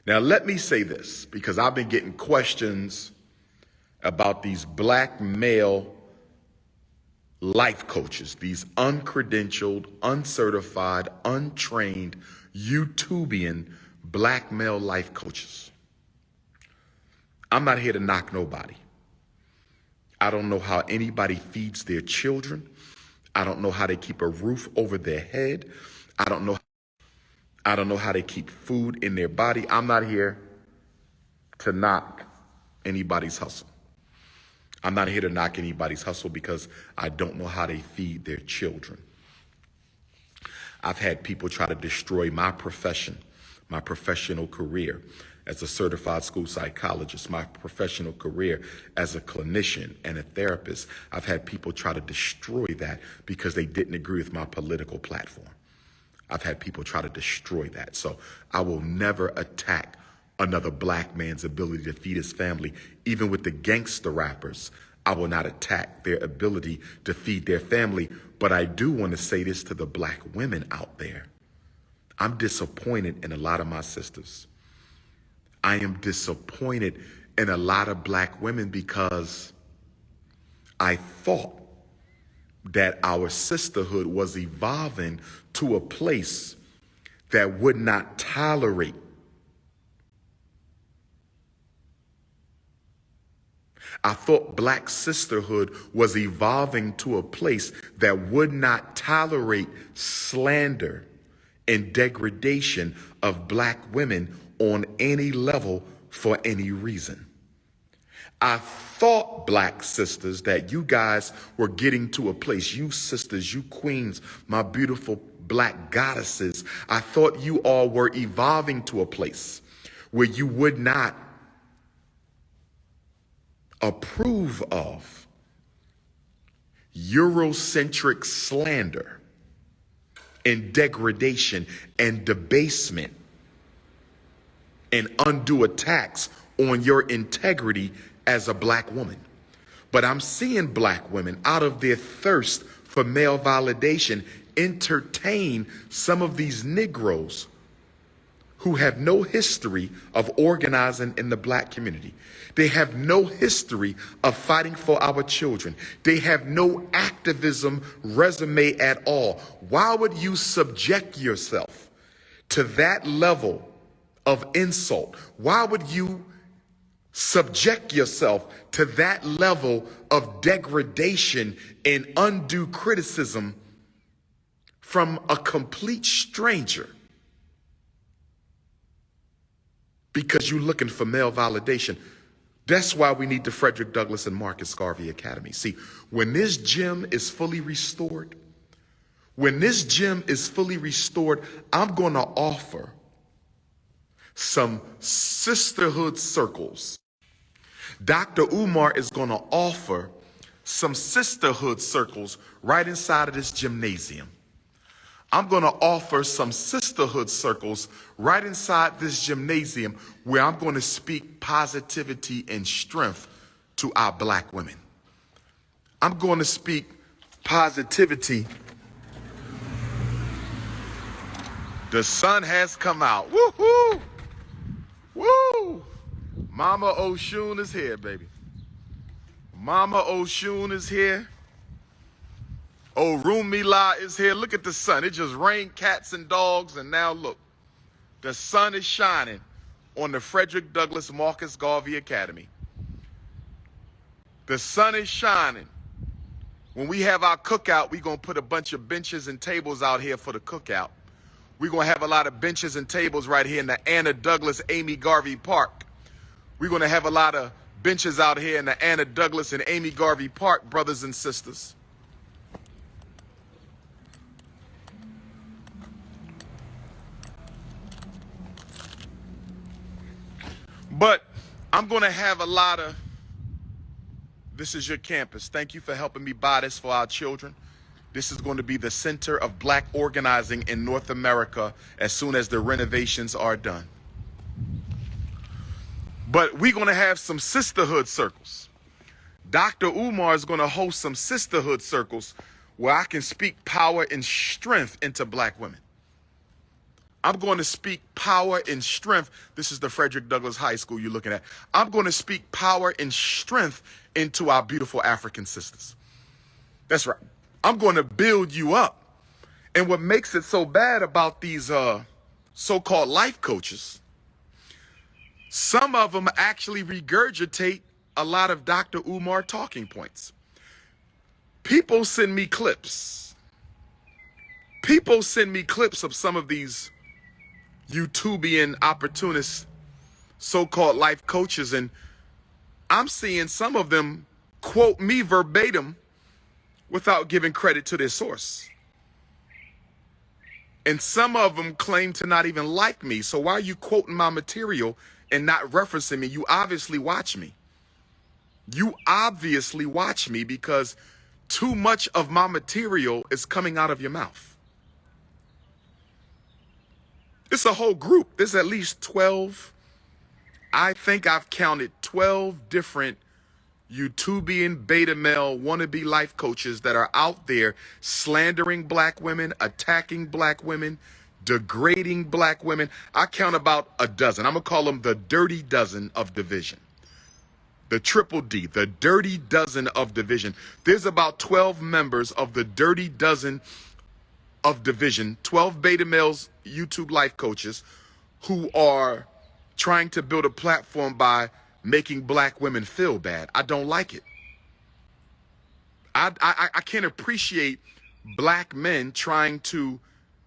Now, let me say this, because I've been getting questions about these black male life coaches, these uncredentialed, uncertified, untrained, Youtubian black male life coaches. I'm not here to knock nobody. I don't know how anybody feeds their children. I don't know how they keep a roof over their head. I don't know how they keep food in their body. I'm not here to knock anybody's hustle. I'm not here to knock anybody's hustle because I don't know how they feed their children. I've had people try to destroy my profession, my professional career as a certified school psychologist, my professional career as a clinician and a therapist. I've had people try to destroy that because they didn't agree with my political platform. I've had people try to destroy that. So I will never attack another black man's ability to feed his family. Even with the gangster rappers, I will not attack their ability to feed their family. But I do want to say this to the black women out there. I'm disappointed in a lot of my sisters. I am disappointed in a lot of black women because I thought that our sisterhood was evolving to a place that would not tolerate I thought black sisterhood was evolving to a place that would not tolerate slander and degradation of black women on any level for any reason. I thought, black sisters, that you guys were getting to a place, you sisters, you queens, my beautiful black goddesses, I thought you all were evolving to a place where you would not approve of Eurocentric slander and degradation and debasement and undue attacks on your integrity as a black woman. But I'm seeing black women, out of their thirst for male validation, entertain some of these Negroes who have no history of organizing in the black community. They have no history of fighting for our children. They have no activism resume at all. Why would you subject yourself to that level of insult? Why would you subject yourself to that level of degradation and undue criticism from a complete stranger? Because you're looking for male validation. That's why we need the Frederick Douglass and Marcus Garvey Academy. See, when this gym is fully restored, I'm going to offer some sisterhood circles. Dr. Umar is going to offer some sisterhood circles right inside of this gymnasium. I'm going to offer some sisterhood circles right inside this gymnasium where I'm going to speak positivity and strength to our black women. I'm going to speak positivity. The sun has come out. Woo-hoo! Woo! Mama Oshun is here, baby. Mama Oshun is here. Oh, Rumila is here. Look at the sun. It just rained cats and dogs, and now look. The sun is shining on the Frederick Douglass Marcus Garvey Academy. The sun is shining. When we have our cookout, we're going to put a bunch of benches and tables out here for the cookout. We're going to have a lot of benches and tables right here in the Anna Douglas Amy Garvey Park. We're going to have a lot of benches out here in the Anna Douglas and Amy Garvey Park, brothers and sisters. But I'm going to have a lot of, this is your campus. Thank you for helping me buy this for our children. This is going to be the center of black organizing in North America as soon as the renovations are done. But we're going to have some sisterhood circles. Dr. Umar is going to host some sisterhood circles where I can speak power and strength into black women. I'm going to speak power and strength. This is the Frederick Douglass High School you're looking at. I'm going to speak power and strength into our beautiful African sisters. That's right. I'm going to build you up. And what makes it so bad about these so-called life coaches, some of them actually regurgitate a lot of Dr. Umar talking points. People send me clips. People send me clips of some of these Youtubian opportunist so-called life coaches, and I'm seeing some of them quote me verbatim without giving credit to their source. And some of them claim to not even like me. So why are you quoting my material and not referencing me? You obviously watch me. You obviously watch me because too much of my material is coming out of your mouth. It's a whole group. There's at least 12. I think I've counted 12 different Youtubian beta male wannabe life coaches that are out there slandering black women, attacking black women, degrading black women. I count about a dozen. I'm going to call them the dirty dozen of division. The triple D, the dirty dozen of division. There's about 12 members of the dirty dozen of division, 12 beta males, YouTube life coaches who are trying to build a platform by making black women feel bad. I don't like it. I can't appreciate black men trying to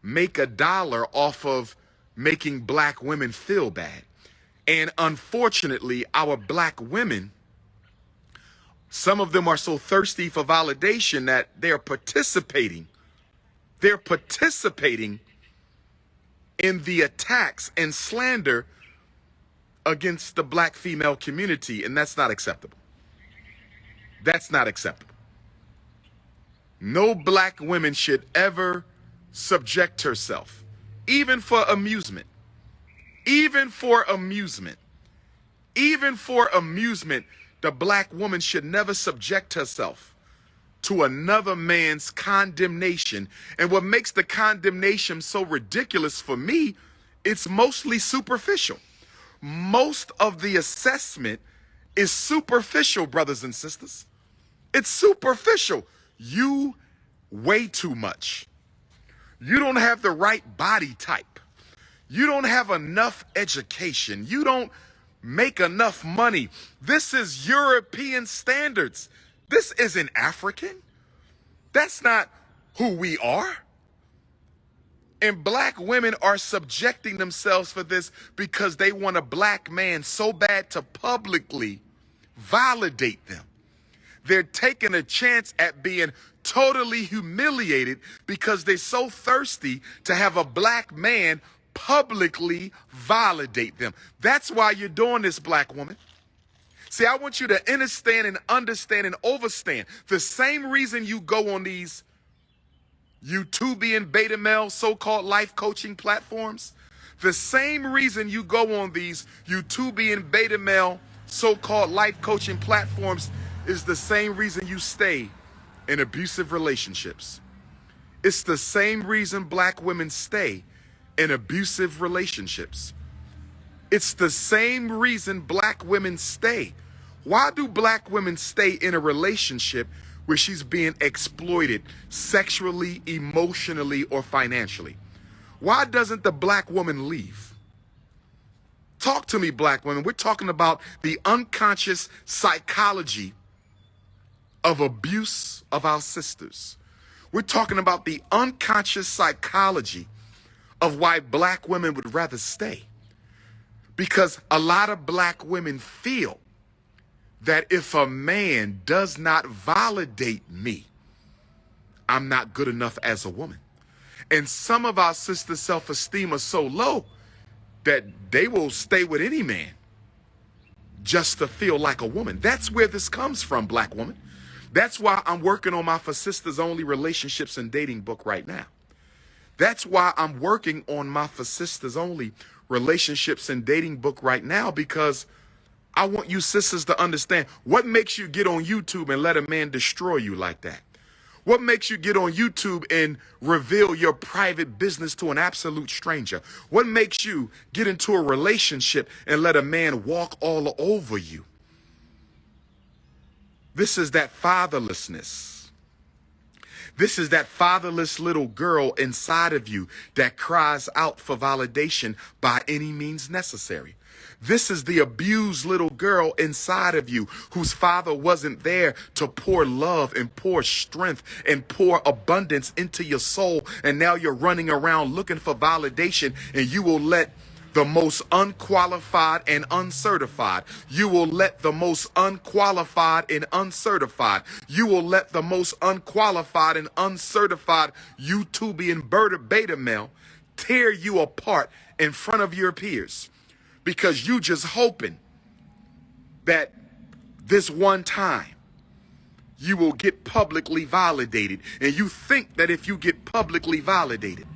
make a dollar off of making black women feel bad. And unfortunately, our black women, some of them are so thirsty for validation that they're participating. They're participating in the attacks and slander against the black female community, and that's not acceptable. That's not acceptable. No black woman should ever subject herself, even for amusement, even for amusement, even for amusement, the black woman should never subject herself to another man's condemnation. And what makes the condemnation so ridiculous for me, it's mostly superficial. Most of the assessment is superficial, brothers and sisters. It's superficial. You weigh too much. You don't have the right body type. You don't have enough education. You don't make enough money. This is European standards. This isn't African. That's not who we are. And black women are subjecting themselves for this because they want a black man so bad to publicly validate them. They're taking a chance at being totally humiliated because they're so thirsty to have a black man publicly validate them. That's why you're doing this, black woman. See, I want you to understand and overstand. The same reason you go on these Youtubian beta male so-called life coaching platforms, the same reason you go on these Youtubian beta male so-called life coaching platforms is the same reason you stay in abusive relationships. It's the same reason black women stay in abusive relationships. It's the same reason black women stay. Why do black women stay in a relationship where she's being exploited sexually, emotionally, or financially? Why doesn't the black woman leave? Talk to me, black women. We're talking about the unconscious psychology of abuse of our sisters. We're talking about the unconscious psychology of why black women would rather stay. Because a lot of black women feel that if a man does not validate me, I'm not good enough as a woman. And some of our sisters' self-esteem are so low that they will stay with any man just to feel like a woman. That's where this comes from, black woman. That's why I'm working on my For Sisters Only relationships and dating book right now. That's why I'm working on my For Sisters Only relationships and dating book right now, because I want you sisters to understand what makes you get on YouTube and let a man destroy you like that. What makes you get on YouTube and reveal your private business to an absolute stranger? What makes you get into a relationship and let a man walk all over you? This is that fatherlessness. This is that fatherless little girl inside of you that cries out for validation by any means necessary. This is the abused little girl inside of you whose father wasn't there to pour love and pour strength and pour abundance into your soul. And now you're running around looking for validation, and you will let the most unqualified and uncertified. You will let the most unqualified and uncertified. You will let the most unqualified and uncertified Youtubian beta male tear you apart in front of your peers. Because you just hoping that this one time you will get publicly validated. And you think that if you get publicly validated,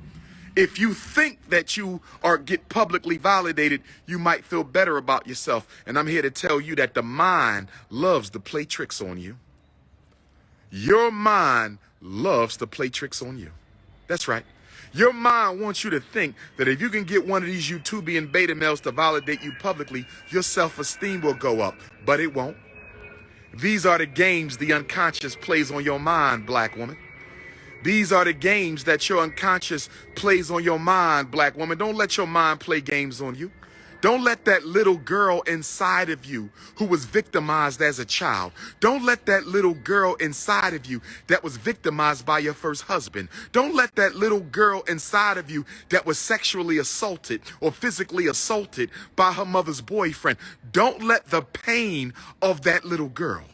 if you think that you get publicly validated, you might feel better about yourself. And I'm here to tell you that the mind loves to play tricks on you. Your mind loves to play tricks on you. That's right. Your mind wants you to think that if you can get one of these Youtubian beta males to validate you publicly, your self-esteem will go up, but it won't. These are the games the unconscious plays on your mind, black woman. These are the games that your unconscious plays on your mind, black woman. Don't let your mind play games on you. Don't let that little girl inside of you who was victimized as a child. Don't let that little girl inside of you that was victimized by your first husband. Don't let that little girl inside of you that was sexually assaulted or physically assaulted by her mother's boyfriend. Don't let the pain of that little girl.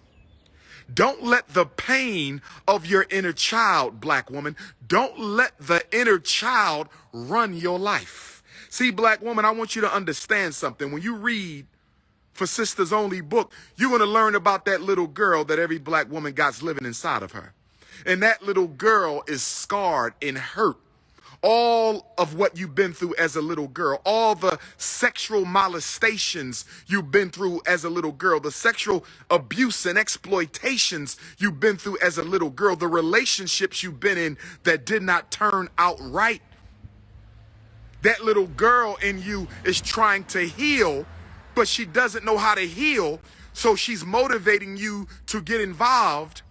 Don't let the pain of your inner child, black woman, don't let the inner child run your life. See, black woman, I want you to understand something. When you read For Sisters Only book, you're going to learn about that little girl that every black woman got living inside of her. And that little girl is scarred and hurt. All of what you've been through as a little girl, all the sexual molestations you've been through as a little girl, the sexual abuse and exploitations you've been through as a little girl, the relationships you've been in that did not turn out right. That little girl in you is trying to heal, but she doesn't know how to heal, so she's motivating you to get involved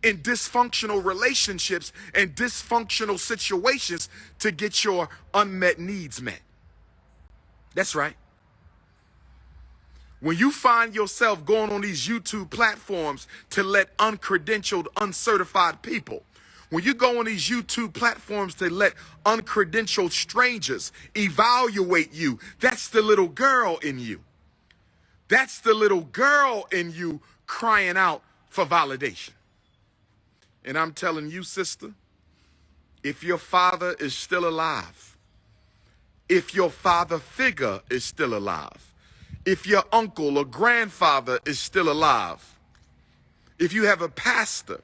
in dysfunctional relationships and dysfunctional situations to get your unmet needs met. That's right. When you find yourself going on these YouTube platforms to let uncredentialed, uncertified people, when you go on these YouTube platforms to let uncredentialed strangers evaluate you, that's the little girl in you. That's the little girl in you crying out for validation. And I'm telling you, sister, if your father is still alive, if your father figure is still alive, if your uncle or grandfather is still alive, if you have a pastor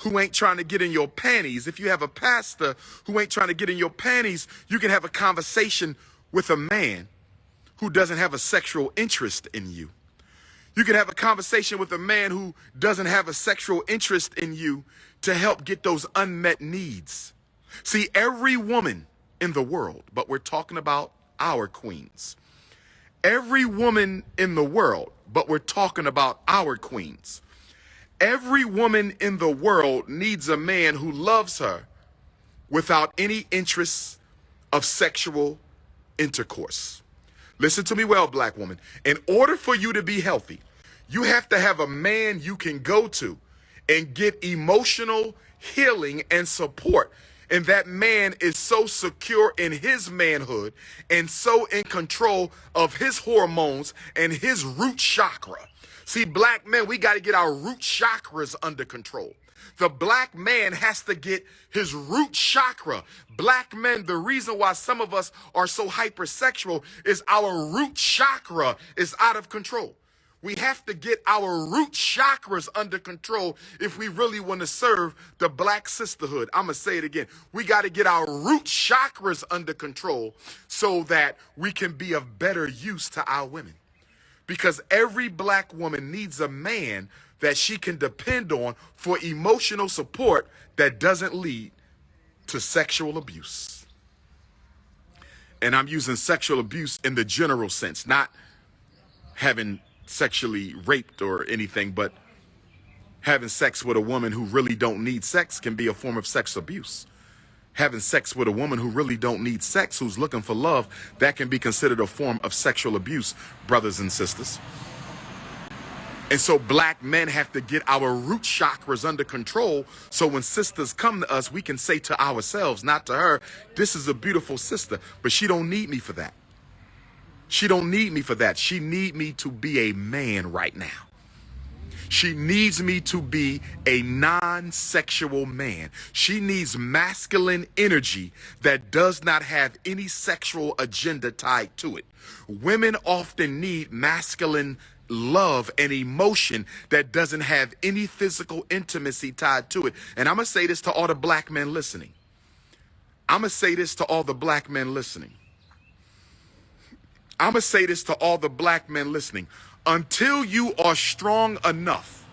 who ain't trying to get in your panties, if you have a pastor who ain't trying to get in your panties, you can have a conversation with a man who doesn't have a sexual interest in you. You can have a conversation with a man who doesn't have a sexual interest in you to help get those unmet needs. See, every woman in the world, but we're talking about our queens. Every woman in the world, but we're talking about our queens. Every woman in the world needs a man who loves her without any interest of sexual intercourse. Listen to me well, black woman. In order for you to be healthy, you have to have a man you can go to and get emotional healing and support. And that man is so secure in his manhood and so in control of his hormones and his root chakra. See, black men, we got to get our root chakras under control. The black man has to get his root chakra. Black men, the reason why some of us are so hypersexual is our root chakra is out of control. We have to get our root chakras under control if we really want to serve the black sisterhood. I'm going to say it again. We got to get our root chakras under control so that we can be of better use to our women. Because every black woman needs a man that she can depend on for emotional support that doesn't lead to sexual abuse. And I'm using sexual abuse in the general sense, not having sexually raped or anything, but having sex with a woman who really don't need sex can be a form of sex abuse. Having sex with a woman who really don't need sex, who's looking for love, that can be considered a form of sexual abuse, brothers and sisters. And so black men have to get our root chakras under control, so when sisters come to us, we can say to ourselves, not to her, this is a beautiful sister, but she don't need me for that. She don't need me for that. She need me to be a man right now. She needs me to be a non-sexual man. She needs masculine energy that does not have any sexual agenda tied to it. Women often need masculine love and emotion that doesn't have any physical intimacy tied to it. And I'm going to say this to all the black men listening. I'm going to say this to all the black men listening. I'm going to say this to all the black men listening. Until you are strong enough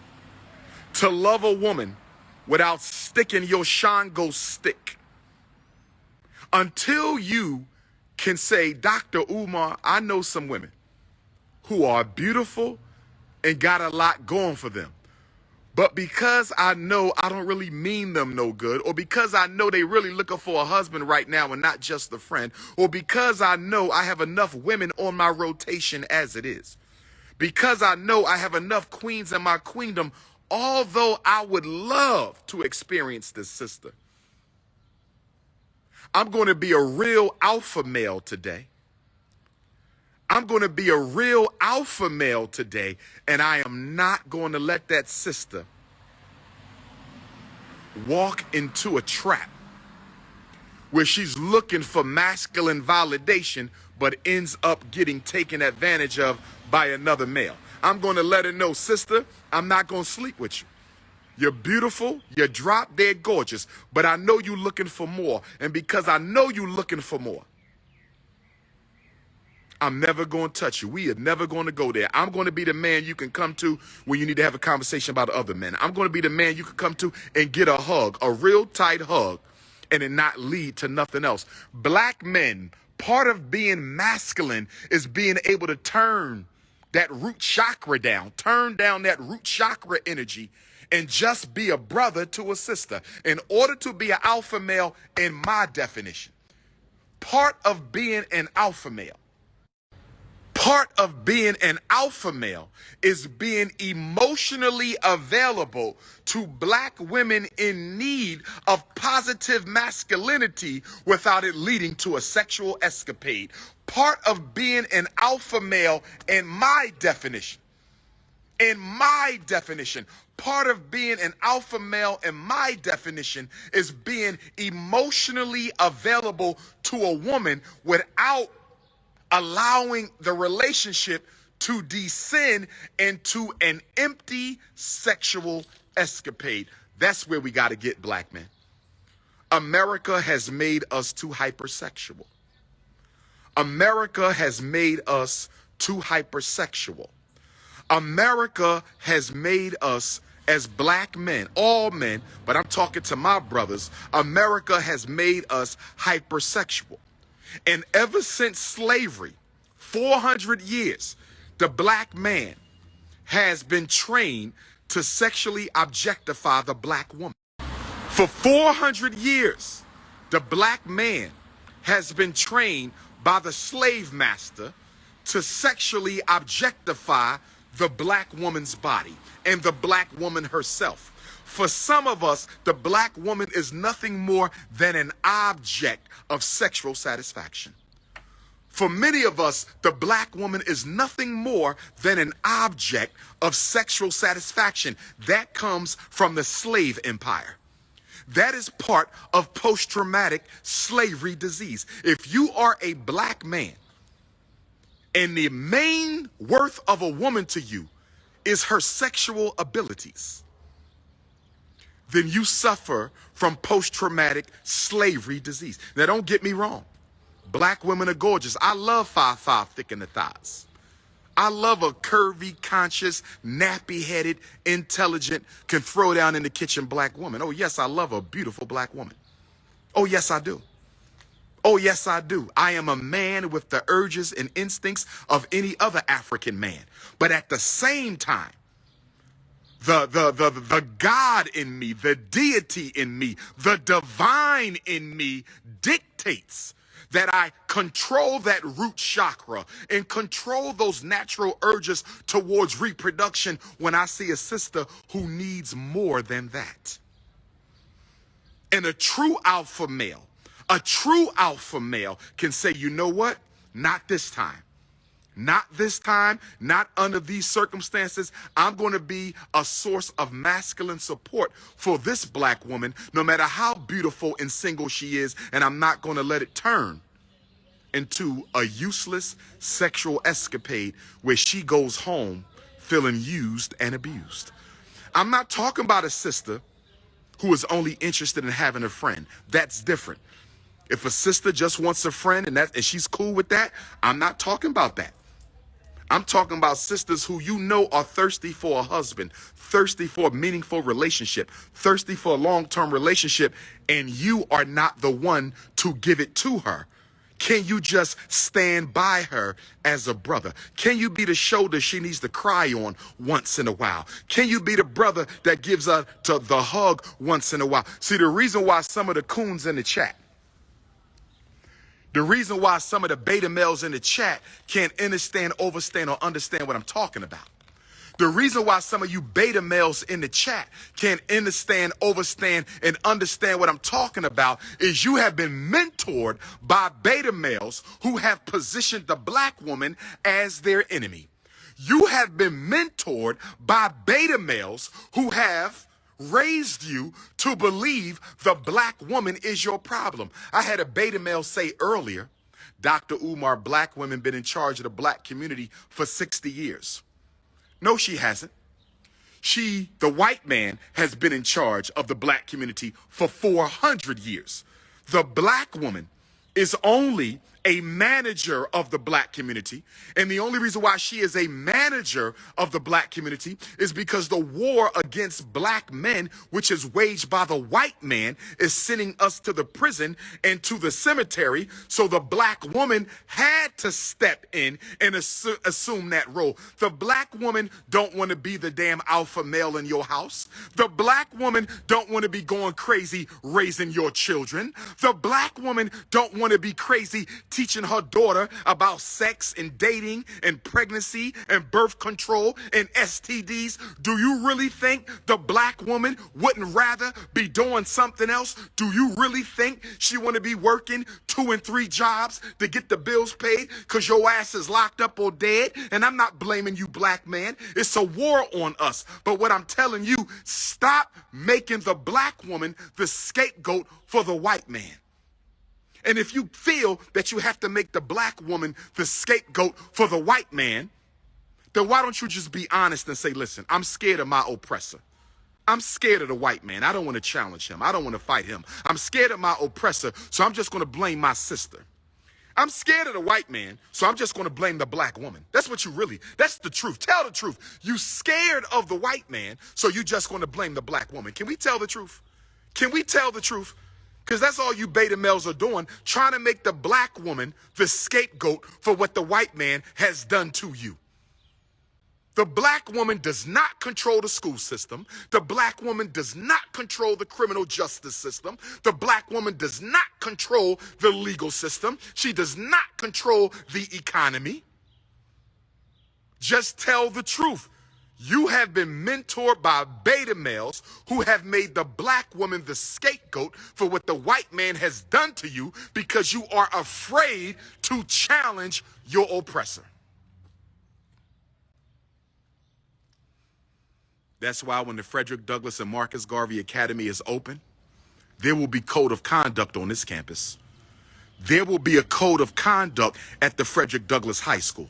to love a woman without sticking your Shango stick, until you can say, Dr. Umar, I know some women who are beautiful and got a lot going for them, but because I know I don't really mean them no good, or because I know they really looking for a husband right now and not just a friend, or because I know I have enough women on my rotation as it is, because I know I have enough queens in my queendom, although I would love to experience this sister, I'm going to be a real alpha male today. I'm going to be a real alpha male today, and I am not going to let that sister walk into a trap where she's looking for masculine validation but ends up getting taken advantage of by another male. I'm going to let her know, sister, I'm not going to sleep with you. You're beautiful, you're drop dead gorgeous, but I know you're looking for more. And because I know you're looking for more, I'm never going to touch you. We are never going to go there. I'm going to be the man you can come to when you need to have a conversation about other men. I'm going to be the man you can come to and get a hug, a real tight hug, and it not lead to nothing else. Black men, part of being masculine is being able to turn that root chakra down, turn down that root chakra energy, and just be a brother to a sister. In order to be an alpha male, in my definition, part of being an alpha male, is being emotionally available to black women in need of positive masculinity without it leading to a sexual escapade. Part of being an alpha male, in my definition, part of being an alpha male, in my definition, is being emotionally available to a woman without allowing the relationship to descend into an empty sexual escapade. That's where we got to get, black men. America has made us too hypersexual. America has made us too hypersexual. America has made us, as black men, all men, but I'm talking to my brothers, America has made us hypersexual. And ever since slavery, 400 years, the black man has been trained to sexually objectify the black woman. For 400 years, the black man has been trained by the slave master to sexually objectify the black woman's body and the black woman herself. For some of us, the black woman is nothing more than an object of sexual satisfaction. For many of us, the black woman is nothing more than an object of sexual satisfaction. That comes from the slave empire. That is part of post-traumatic slavery disease. If you are a black man and the main worth of a woman to you is her sexual 'abilities, then you suffer from post-traumatic slavery disease. Now, don't get me wrong. Black women are gorgeous. I love 5'5" thick in the thighs. I love a curvy, conscious, nappy-headed, intelligent, can throw down in the kitchen black woman. Oh, yes, I love a beautiful black woman. Oh, yes, I do. Oh, yes, I do. I am a man with the urges and instincts of any other African man. But at the same time, the God in me, the deity in me, the divine in me dictates that I control that root chakra and control those natural urges towards reproduction when I see a sister who needs more than that. And a true alpha male can say, you know what? Not this time. Not this time, not under these circumstances. I'm going to be a source of masculine support for this black woman, no matter how beautiful and single she is, and I'm not going to let it turn into a useless sexual escapade where she goes home feeling used and abused. I'm not talking about a sister who is only interested in having a friend. That's different. If a sister just wants a friend and she's cool with that, I'm not talking about that. I'm talking about sisters who you know are thirsty for a husband, thirsty for a meaningful relationship, thirsty for a long-term relationship, and you are not the one to give it to her. Can you just stand by her as a brother? Can you be the shoulder she needs to cry on once in a while? Can you be the brother that gives her the hug once in a while? See, the reason why some of the coons in the chat, the reason why some of the beta males in the chat can't understand, overstand, or understand what I'm talking about. The reason why some of you beta males in the chat can't understand, overstand, and understand what I'm talking about is you have been mentored by beta males who have positioned the black woman as their enemy. You have been mentored by beta males who have raised you to believe the black woman is your problem. I had a beta male say earlier, Dr. Umar, black women been in charge of the black community for 60 years. No, she hasn't. The white man, has been in charge of the black community for 400 years. The black woman is only a manager of the black community. And the only reason why she is a manager of the black community is because the war against black men, which is waged by the white man, is sending us to the prison and to the cemetery. So the black woman had to step in and assume that role. The black woman don't want to be the damn alpha male in your house. The black woman don't want to be going crazy raising your children. The black woman don't want to be crazy teaching her daughter about sex and dating and pregnancy and birth control and STDs. Do you really think the black woman wouldn't rather be doing something else? Do you really think she want to be working 2 and 3 jobs to get the bills paid because your ass is locked up or dead? And I'm not blaming you, black man. It's a war on us. But what I'm telling you, stop making the black woman the scapegoat for the white man. And if you feel that you have to make the black woman the scapegoat for the white man, then why don't you just be honest and say, listen, I'm scared of my oppressor. I'm scared of the white man. I don't want to challenge him. I don't want to fight him. I'm scared of my oppressor, so I'm just going to blame my sister. I'm scared of the white man, so I'm just going to blame the black woman. That's the truth. Tell the truth. You scared of the white man, so you're just going to blame the black woman. Can we tell the truth? Can we tell the truth? Because that's all you beta males are doing, trying to make the black woman the scapegoat for what the white man has done to you. The black woman does not control the school system. The black woman does not control the criminal justice system. The black woman does not control the legal system. She does not control the economy. Just tell the truth. You have been mentored by beta males who have made the black woman the scapegoat for what the white man has done to you because you are afraid to challenge your oppressor. That's why when the Frederick Douglass and Marcus Garvey Academy is open, there will be code of conduct on this campus. There will be a code of conduct at the Frederick Douglass High School.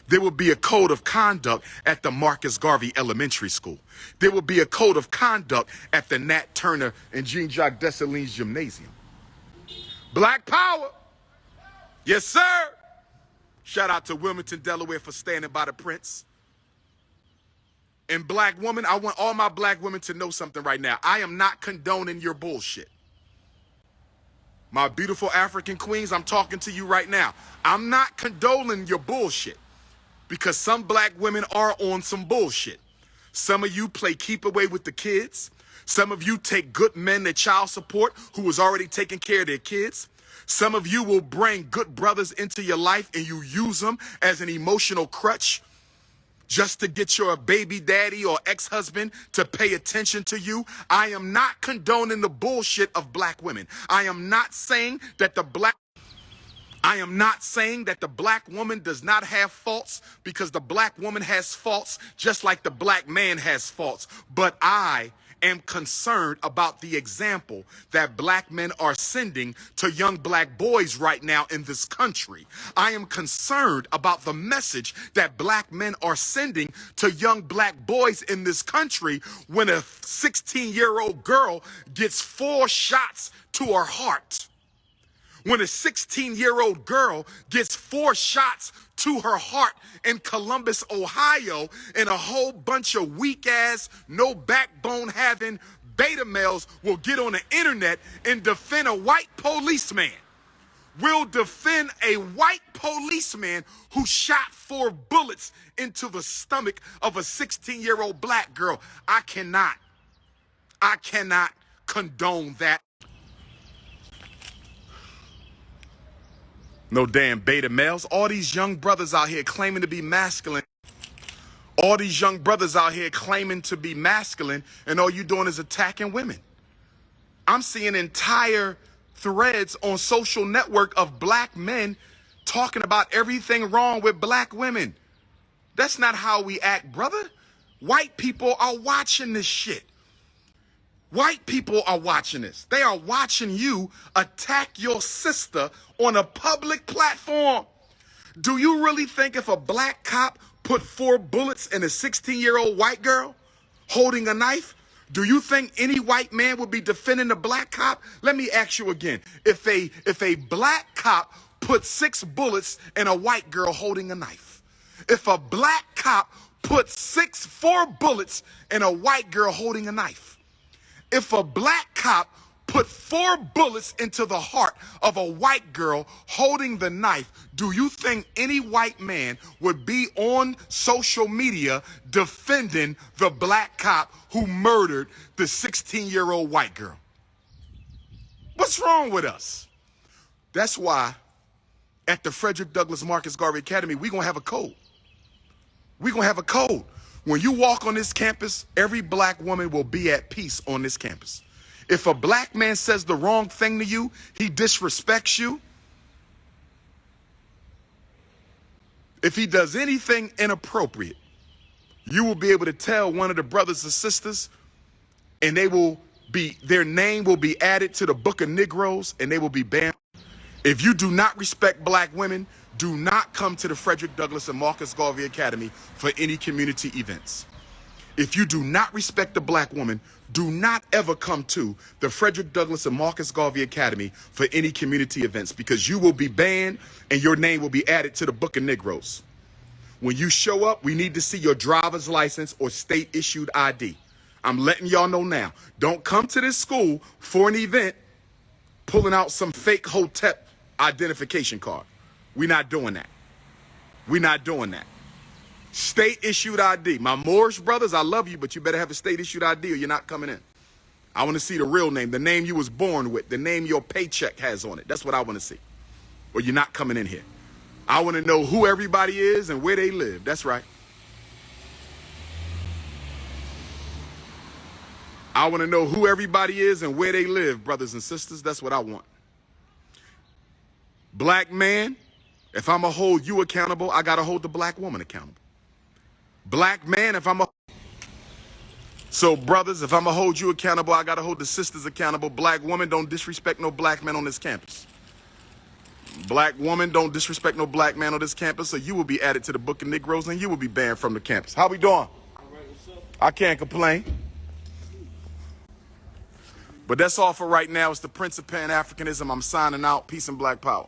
There will be a code of conduct at the Marcus Garvey Elementary School. There will be a code of conduct at the Nat Turner and Jean-Jacques Dessalines Gymnasium. Black power. Yes, sir. Shout out to Wilmington, Delaware for standing by the prince. And black woman, I want all my black women to know something right now. I am not condoning your bullshit. My beautiful African queens, I'm talking to you right now. I'm not condoning your bullshit because some black women are on some bullshit. Some of you play keep away with the kids. Some of you take good men to child support who was already taking care of their kids. Some of you will bring good brothers into your life and you use them as an emotional crutch just to get your baby daddy or ex-husband to pay attention to you. I am not condoning the bullshit of black women. I am not saying that the black woman does not have faults, because the black woman has faults just like the black man has faults. But I am concerned about the example that black men are sending to young black boys right now in this country. I am concerned about the message that black men are sending to young black boys in this country when a 16-year-old girl gets 4 shots to her heart. When a 16-year-old girl gets 4 shots to her heart in Columbus, Ohio, and a whole bunch of weak-ass, no backbone having beta males will get on the internet and defend a white policeman. Will defend a white policeman who shot 4 bullets into the stomach of a 16-year-old black girl. I cannot condone that. No damn beta males. All these young brothers out here claiming to be masculine. All these young brothers out here claiming to be masculine, and all you doing is attacking women. I'm seeing entire threads on social network of black men talking about everything wrong with black women. That's not how we act, brother. White people are watching this shit. White people are watching this. They are watching you attack your sister on a public platform. Do you really think if a black cop put 4 bullets in a 16-year-old white girl holding a knife, do you think any white man would be defending a black cop? Let me ask you again. If a black cop put 6 bullets in a white girl holding a knife, if a black cop put 4 bullets in a white girl holding a knife, if a black cop put 4 bullets into the heart of a white girl holding the knife, do you think any white man would be on social media defending the black cop who murdered the 16-year-old white girl? What's wrong with us? That's why at the Frederick Douglass Marcus Garvey Academy, we're going to have a code. We're going to have a code. When you walk on this campus, every black woman will be at peace on this campus. If a black man says the wrong thing to you, he disrespects you. If he does anything inappropriate, you will be able to tell one of the brothers or sisters, and their name will be added to the book of Negroes, and they will be banned. If you do not respect black women, do not come to the Frederick Douglass and Marcus Garvey Academy for any community events. If you do not respect the black woman, do not ever come to the Frederick Douglass and Marcus Garvey Academy for any community events, because you will be banned and your name will be added to the book of Negroes. When you show up, we need to see your driver's license or state-issued ID. I'm letting y'all know now. Don't come to this school for an event pulling out some fake Hotep identification card. We're not doing that. We're not doing that. State-issued ID. My Moorish brothers, I love you, but you better have a state-issued ID or you're not coming in. I want to see the real name, the name you was born with, the name your paycheck has on it. That's what I want to see. Or you're not coming in here. I want to know who everybody is and where they live. That's right. I want to know who everybody is and where they live, brothers and sisters. That's what I want. Black man, if I'm going to hold you accountable, I got to hold the black woman accountable. Black man, So brothers, if I'm going to hold you accountable, I got to hold the sisters accountable. Black woman, don't disrespect no black man on this campus. Black woman, don't disrespect no black man on this campus, or you will be added to the book of Negroes and you will be banned from the campus. How we doing? All right, what's up? I can't complain. But that's all for right now. It's the Prince of Pan-Africanism. I'm signing out. Peace and black power.